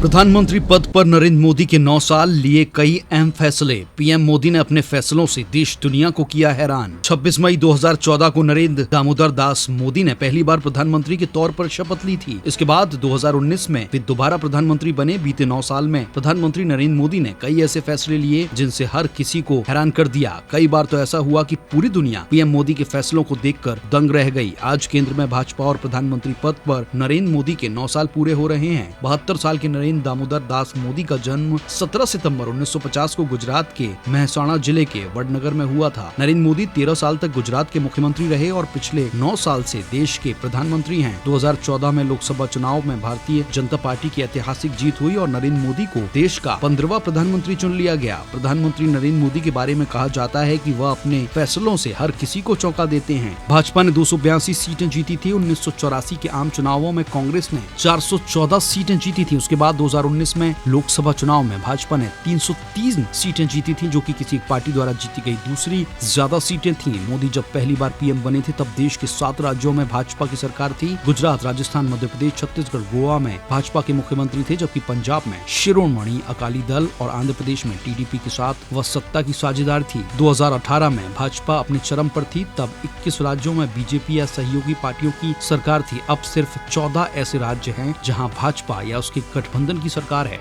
प्रधानमंत्री पद पर नरेंद्र मोदी के 9 साल लिए कई अहम फैसले। पीएम मोदी ने अपने फैसलों से देश दुनिया को किया हैरान। 26 मई 2014 को नरेंद्र दामोदर दास मोदी ने पहली बार प्रधानमंत्री के तौर पर शपथ ली थी। इसके बाद 2019 में वे दोबारा प्रधानमंत्री बने। बीते 9 साल में प्रधानमंत्री नरेंद्र मोदी ने कई ऐसे फैसले लिए जिनसे हर किसी को हैरान कर दिया। कई बार तो ऐसा हुआ कि पूरी दुनिया पीएम मोदी के फैसलों को देखकर दंग रह गई। आज केंद्र में भाजपा और प्रधानमंत्री पद पर नरेंद्र मोदी के 9 साल पूरे हो रहे हैं। 72 साल के नरेंद्र दामोदर दास मोदी का जन्म 17 सितंबर 1950 को गुजरात के मेहसाणा जिले के वडनगर में हुआ था। नरेंद्र मोदी 13 साल तक गुजरात के मुख्यमंत्री रहे और पिछले 9 साल से देश के प्रधानमंत्री हैं। 2014 में लोकसभा चुनाव में भारतीय जनता पार्टी की ऐतिहासिक जीत हुई और नरेंद्र मोदी को देश का 15वां प्रधानमंत्री चुन लिया गया। प्रधानमंत्री नरेंद्र मोदी के बारे में कहा जाता है कि वह अपने फैसलों से हर किसी को चौंका देते हैं। भाजपा ने 282 सीटें जीती थी। 1984 के आम चुनावों में कांग्रेस ने 414 सीटें जीती थी। उसके बाद 2019 में लोकसभा चुनाव में भाजपा ने 303 सीटें जीती थी, जो कि किसी एक पार्टी द्वारा जीती गई दूसरी ज्यादा सीटें थीं। मोदी जब पहली बार पीएम बने थे तब देश के 7 राज्यों में भाजपा की सरकार थी। गुजरात, राजस्थान, मध्य प्रदेश, छत्तीसगढ़, गोवा में भाजपा के मुख्यमंत्री थे, जबकि पंजाब में शिरोमणि अकाली दल और आंध्र प्रदेश में टीडीपी के साथ वह सत्ता की साझेदार थी। 2018 में भाजपा अपने चरम पर थी, तब 21 राज्यों में बीजेपी या सहयोगी पार्टियों की सरकार थी। अब सिर्फ 14 ऐसे राज्य हैं जहां भाजपा या उसके गठबंधन की सरकार है।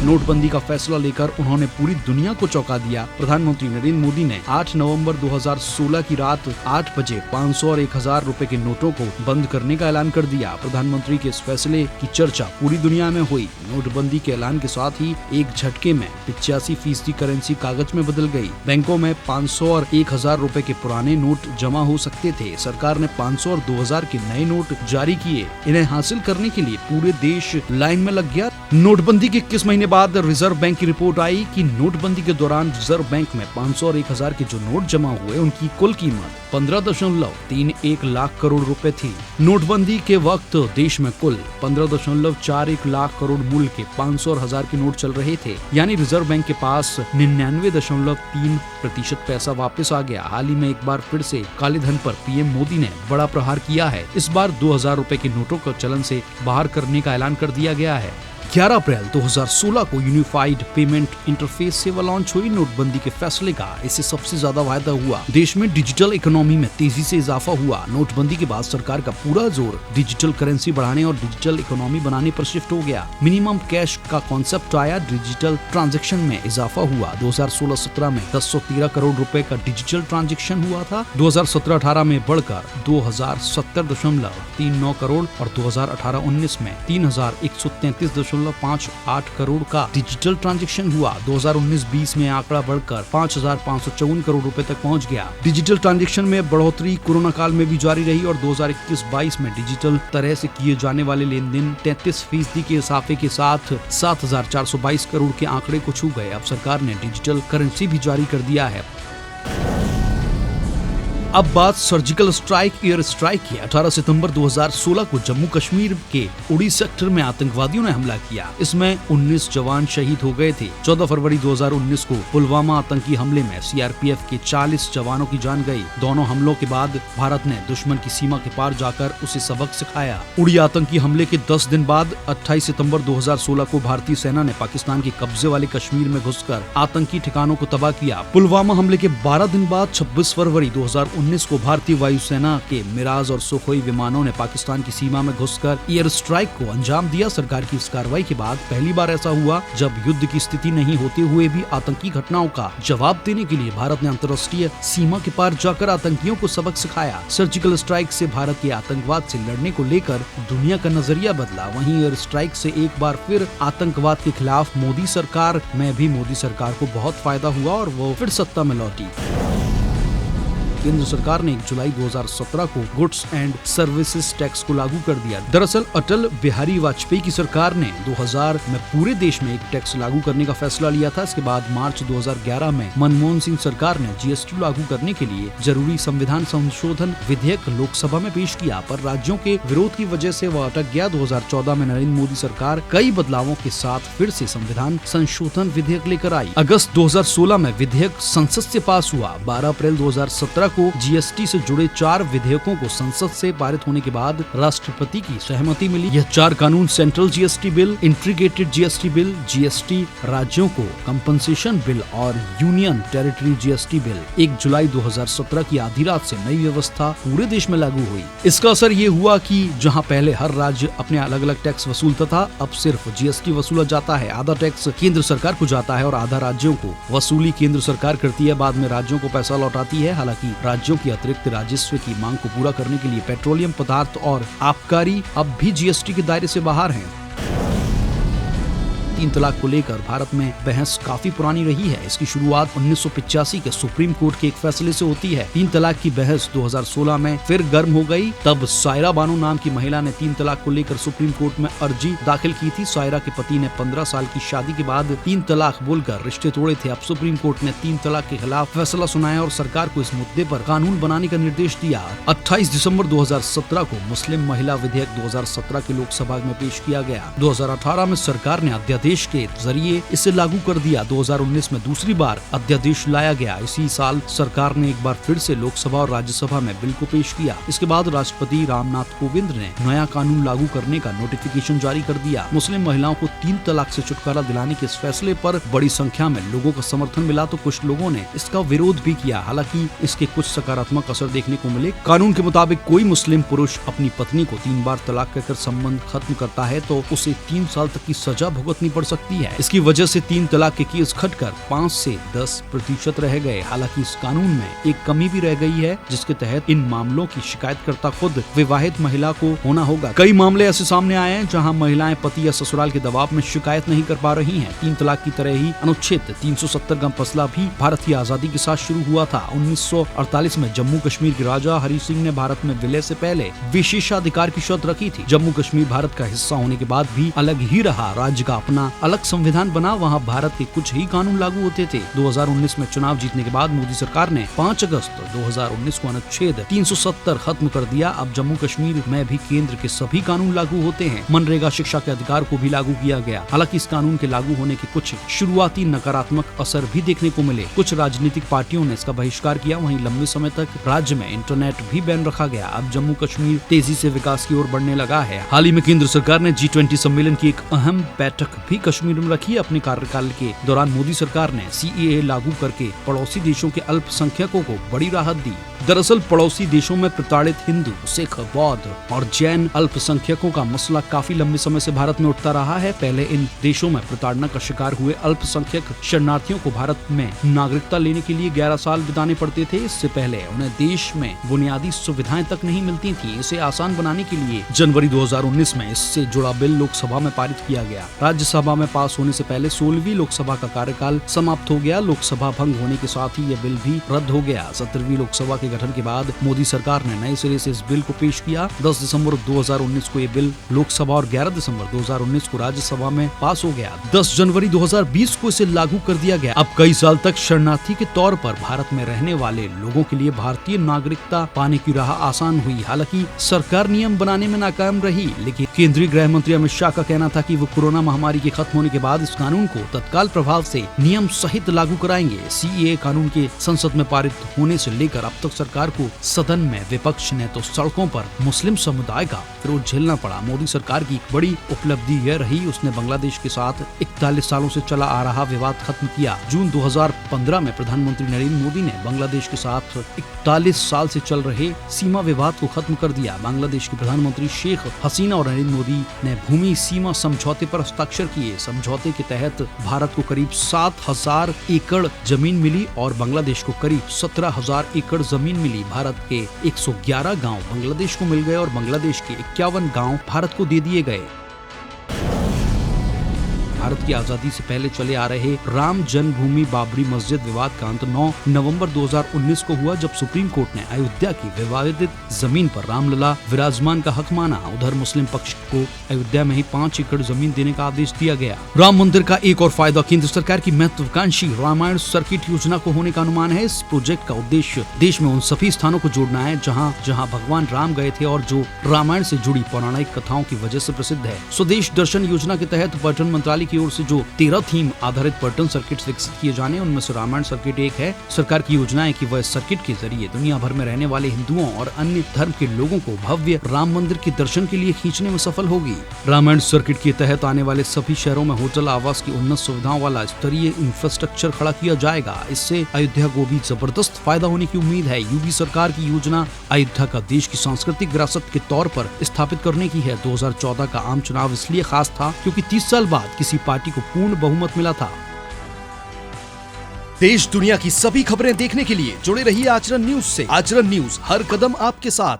नोटबंदी का फैसला लेकर उन्होंने पूरी दुनिया को चौंका दिया। प्रधानमंत्री नरेंद्र मोदी ने 8 नवंबर 2016 की रात 8 बजे 500 और 1000 रुपए के नोटों को बंद करने का ऐलान कर दिया। प्रधानमंत्री के इस फैसले की चर्चा पूरी दुनिया में हुई। नोटबंदी के ऐलान के साथ ही एक झटके में 85% करेंसी कागज में बदल गई। बैंकों में 500 और 1000 रुपए के पुराने नोट जमा हो सकते थे। सरकार ने 500 और 2000 के नए नोट जारी किए। इन्हें हासिल करने के लिए पूरे देश लाइन में लग गया। नोटबंदी के 21 महीने बाद रिजर्व बैंक की रिपोर्ट आई कि नोटबंदी के दौरान रिजर्व बैंक में 500 और 1000 के जो नोट जमा हुए उनकी कुल कीमत 15.31 लाख करोड़ रुपए थी। नोटबंदी के वक्त देश में कुल 15.41 लाख करोड़ मूल्य के 500 और 1000 के नोट चल रहे थे। यानी रिजर्व बैंक के पास 99.3% पैसा वापस आ गया। हाल ही में एक बार फिर से काले धन पर पीएम मोदी ने बड़ा प्रहार किया है। इस बार 2000 रुपए के नोटों को चलन से बाहर करने का ऐलान कर दिया गया है। 11 अप्रैल 2016 को यूनिफाइड पेमेंट इंटरफेस सेवा लॉन्च हुई। नोटबंदी के फैसले का इससे सबसे ज्यादा फायदा हुआ। देश में डिजिटल इकोनॉमी में तेजी से इजाफा हुआ। नोटबंदी के बाद सरकार का पूरा जोर डिजिटल करेंसी बढ़ाने और डिजिटल इकोनॉमी बनाने पर शिफ्ट हो गया। मिनिमम कैश का कॉन्सेप्ट आया। डिजिटल ट्रांजैक्शन में इजाफा हुआ। 2016-17 में 1013 करोड़ रुपए का डिजिटल ट्रांजैक्शन हुआ था। 2017-18 में बढ़कर 2070.39 करोड़ और 2018-19 में 3133.58 करोड़ का डिजिटल ट्रांजैक्शन हुआ। 2019-20 में आंकड़ा बढ़कर 5554 करोड़ रुपए तक पहुंच गया। डिजिटल ट्रांजैक्शन में बढ़ोतरी कोरोना काल में भी जारी रही और 2021-22 में डिजिटल तरह से किए जाने वाले लेन देन 33% के इजाफे के साथ 7422 करोड़ के आंकड़े को छू गए। अब सरकार ने डिजिटल करेंसी भी जारी कर दिया है। अब बात सर्जिकल स्ट्राइक, एयर स्ट्राइक की। 18 सितंबर 2016 को जम्मू कश्मीर के उड़ी सेक्टर में आतंकवादियों ने हमला किया। इसमें 19 जवान शहीद हो गए थे। 14 फरवरी 2019 को पुलवामा आतंकी हमले में सीआरपीएफ के 40 जवानों की जान गई। दोनों हमलों के बाद भारत ने दुश्मन की सीमा के पार जाकर उसे सबक सिखाया। उड़ी आतंकी हमले के 10 दिन बाद 28 सितंबर 2016 को भारतीय सेना ने पाकिस्तान के कब्जे वाले कश्मीर में घुसकर आतंकी ठिकानों को तबाह किया। पुलवामा हमले के 12 दिन बाद 26 फरवरी 2019 को भारतीय वायुसेना के मिराज और सुखोई विमानों ने पाकिस्तान की सीमा में घुसकर एयर स्ट्राइक को अंजाम दिया। सरकार की इस कार्रवाई के बाद पहली बार ऐसा हुआ जब युद्ध की स्थिति नहीं होते हुए भी आतंकी घटनाओं का जवाब देने के लिए भारत ने अंतर्राष्ट्रीय सीमा के पार जाकर आतंकियों को सबक सिखाया। सर्जिकल स्ट्राइक से भारत के आतंकवाद से लड़ने को लेकर दुनिया का नजरिया बदला। वहीं एयर स्ट्राइक से एक बार फिर आतंकवाद के खिलाफ मोदी सरकार में भी मोदी सरकार को बहुत फायदा हुआ और वो फिर सत्ता में लौटी। केंद्र सरकार ने 1 जुलाई 2017 को गुड्स एंड सर्विसेज टैक्स को लागू कर दिया। दरअसल अटल बिहारी वाजपेयी की सरकार ने 2000 में पूरे देश में एक टैक्स लागू करने का फैसला लिया था। इसके बाद मार्च 2011 में मनमोहन सिंह सरकार ने जीएसटी लागू करने के लिए जरूरी संविधान संशोधन विधेयक लोकसभा में पेश किया, पर राज्यों के विरोध की वजह से वह अटक गया। 2014 में नरेंद्र मोदी सरकार कई बदलावों के साथ फिर से संविधान संशोधन विधेयक लेकर आई। अगस्त 2016 में विधेयक संसद से पास हुआ। 12 अप्रैल 2017 को जीएसटी से जुड़े 4 विधेयकों को संसद से पारित होने के बाद राष्ट्रपति की सहमति मिली। यह 4 कानून central GST bill, integrated GST bill, GST राज्यों को कंपनसेशन बिल और यूनियन टेरिटरी जीएसटी बिल 1 जुलाई 2017 की आधी रात से नई व्यवस्था पूरे देश में लागू हुई। इसका असर ये हुआ कि जहां पहले हर राज्य अपने अलग अलग टैक्स वसूलता था, अब सिर्फ जीएसटी वसूला जाता है। आधा टैक्स केंद्र सरकार को जाता है और आधा राज्यों को। वसूली केंद्र सरकार करती है, बाद में राज्यों को पैसा लौटाती है। हालांकि राज्यों की अतिरिक्त राजस्व की मांग को पूरा करने के लिए पेट्रोलियम पदार्थ और आबकारी अब भी जीएसटी के दायरे से बाहर हैं। 3 तलाक को लेकर भारत में बहस काफी पुरानी रही है। इसकी शुरुआत 1985 के सुप्रीम कोर्ट के एक फैसले से होती है। 3 तलाक की बहस 2016 में फिर गर्म हो गई। तब सायरा बानो नाम की महिला ने 3 तलाक को लेकर सुप्रीम कोर्ट में अर्जी दाखिल की थी। सायरा के पति ने 15 साल की शादी के बाद 3 तलाक बोलकर रिश्ते तोड़े थे। अब सुप्रीम कोर्ट ने 3 तलाक के खिलाफ फैसला सुनाया और सरकार को इस मुद्दे पर कानून बनाने का निर्देश दिया। 28 दिसंबर 2017 को मुस्लिम महिला विधेयक 2017 के लोकसभा में पेश किया गया। 2018 में सरकार ने अध्यादेश के जरिए इसे लागू कर दिया। 2019 में दूसरी बार अध्यादेश लाया गया। इसी साल सरकार ने एक बार फिर से लोकसभा और राज्यसभा में बिल को पेश किया। इसके बाद राष्ट्रपति रामनाथ कोविंद ने नया कानून लागू करने का नोटिफिकेशन जारी कर दिया। मुस्लिम महिलाओं को 3 तलाक से छुटकारा दिलाने के इस फैसले पर बड़ी संख्या में लोगों का समर्थन मिला, तो कुछ लोगों ने इसका विरोध भी किया। हालांकि इसके कुछ सकारात्मक असर देखने को मिले। कानून के मुताबिक कोई मुस्लिम पुरुष अपनी पत्नी को 3 बार तलाक कहकर संबंध खत्म करता है तो उसे 3 साल तक की सजा भुगतनी पड़ सकती है। इसकी वजह से 3 तलाक के केस घटकर 5 से 10% रह गए। हालांकि इस कानून में एक कमी भी रह गई है, जिसके तहत इन मामलों की शिकायतकर्ता खुद विवाहित महिला को होना होगा। कई मामले ऐसे सामने आए हैं जहां महिलाएं पति या ससुराल के दबाव में शिकायत नहीं कर पा रही हैं। 3 तलाक की तरह ही अनुच्छेद 370 का मसला भी भारत की आजादी के साथ शुरू हुआ था। 1948 में जम्मू कश्मीर के राजा हरि सिंह ने भारत में विलय से पहले विशेषाधिकार की शर्त रखी थी। जम्मू कश्मीर भारत का हिस्सा होने के बाद भी अलग ही रहा। राज्य का अपना अलग संविधान बना, वहां भारत के कुछ ही कानून लागू होते थे। 2019 में चुनाव जीतने के बाद मोदी सरकार ने 5 अगस्त 2019 को अनुच्छेद 370 खत्म कर दिया। अब जम्मू कश्मीर में भी केंद्र के सभी कानून लागू होते हैं। मनरेगा शिक्षा के अधिकार को भी लागू किया गया। हालांकि इस कानून के लागू होने के कुछ शुरुआती नकारात्मक असर भी देखने को मिले। कुछ राजनीतिक पार्टियों ने इसका बहिष्कार किया। वहीं लंबे समय तक राज्य में इंटरनेट भी बैन रखा गया। अब जम्मू कश्मीर तेजी से विकास की ओर बढ़ने लगा है। हाल ही में केंद्र सरकार ने G20 सम्मेलन की एक अहम बैठक भी कश्मीर में रखी। अपने कार्यकाल के दौरान मोदी सरकार ने CAA लागू करके पड़ोसी देशों के अल्पसंख्यकों को बड़ी राहत दी। दरअसल पड़ोसी देशों में प्रताड़ित हिंदू, सिख, बौद्ध और जैन अल्पसंख्यकों का मसला काफी लंबे समय से भारत में उठता रहा है। पहले इन देशों में प्रताड़ना का शिकार हुए अल्पसंख्यक शरणार्थियों को भारत में नागरिकता लेने के लिए 11 साल बिताने पड़ते थे। इससे पहले उन्हें देश में बुनियादी सुविधाएं तक नहीं मिलती थी। इसे आसान बनाने के लिए जनवरी 2019 में इससे जुड़ा बिल लोकसभा में पारित किया गया। राज्यसभा में पास होने से पहले 16वीं लोकसभा का कार्यकाल समाप्त हो गया। लोकसभा भंग होने के साथ ही यह बिल भी रद्द हो गया। 17वीं लोकसभा के गठन के बाद मोदी सरकार ने नए सिरे से इस बिल को पेश किया। 10 दिसंबर 2019 को ये बिल लोकसभा और 11 दिसंबर 2019 को राज्यसभा में पास हो गया। 10 जनवरी 2020 को इसे लागू कर दिया गया। अब कई साल तक शरणार्थी के तौर पर भारत में रहने वाले लोगों के लिए भारतीय नागरिकता पाने की राह आसान हुई। हालांकि सरकार नियम बनाने में नाकाम रही, लेकिन केंद्रीय गृह मंत्री अमित शाह का कहना था कि वो कोरोना महामारी के खत्म होने के बाद इस कानून को तत्काल प्रभाव से नियम सहित लागू कराएंगे। CAA कानून के संसद में पारित होने से लेकर अब तक सरकार को सदन में विपक्ष ने तो सड़कों पर मुस्लिम समुदाय का विरोध झेलना पड़ा। मोदी सरकार की एक बड़ी उपलब्धि यह रही, उसने बांग्लादेश के साथ 41 सालों से चला आ रहा विवाद खत्म किया। जून 2015 में प्रधानमंत्री नरेंद्र मोदी ने बांग्लादेश के साथ 41 साल से चल रहे सीमा विवाद को खत्म कर दिया। बांग्लादेश के प्रधानमंत्री शेख हसीना और नरेंद्र मोदी ने भूमि सीमा समझौते पर हस्ताक्षर किए। समझौते के तहत भारत को करीब 7,000 एकड़ जमीन मिली और बांग्लादेश को करीब 17,000 एकड़ जमीन मिली। भारत के 111 गांव बांग्लादेश को मिल गए और बांग्लादेश के 51 गांव भारत को दे दिए गए। भारत की आजादी से पहले चले आ रहे राम जन्मभूमि बाबरी मस्जिद विवाद का अंत 9 नवंबर 2019 को हुआ, जब सुप्रीम कोर्ट ने अयोध्या की विवादित जमीन पर रामलला विराजमान का हक माना। उधर मुस्लिम पक्ष को अयोध्या में ही 5 एकड़ जमीन देने का आदेश दिया गया। राम मंदिर का एक और फायदा केंद्र सरकार की महत्वाकांक्षी रामायण सर्किट योजना को होने का अनुमान है। इस प्रोजेक्ट का उद्देश्य देश में उन सभी स्थानों को जोड़ना है जहाँ भगवान राम गए थे और जो रामायण से जुड़ी पौराणिक कथाओं की वजह से प्रसिद्ध है। स्वदेश दर्शन योजना के तहत पर्यटन मंत्रालय की ओर से जो 13 थीम आधारित पर्यटन सर्किट विकसित किए जाने, उनमें से रामायण सर्किट एक है। सरकार की योजना है कि वह इस सर्किट के जरिए दुनिया भर में रहने वाले हिंदुओं और अन्य धर्म के लोगों को भव्य राम मंदिर के दर्शन के लिए खींचने में सफल होगी। रामायण सर्किट के तहत आने वाले सभी शहरों में होटल, आवास की उन्नत सुविधाओं वाला स्तरीय इंफ्रास्ट्रक्चर खड़ा किया जाएगा। इससे अयोध्या को भी जबरदस्त फायदा होने की उम्मीद है। यूपी सरकार की योजना अयोध्या का देश की सांस्कृतिक विरासत के तौर पर स्थापित करने की है। 2014 का आम चुनाव इसलिए खास था क्योंकि 30 साल बाद किसी पार्टी को पूर्ण बहुमत मिला था। देश दुनिया की सभी खबरें देखने के लिए जुड़े रहिए आचरण न्यूज से। आचरण न्यूज, हर कदम आपके साथ।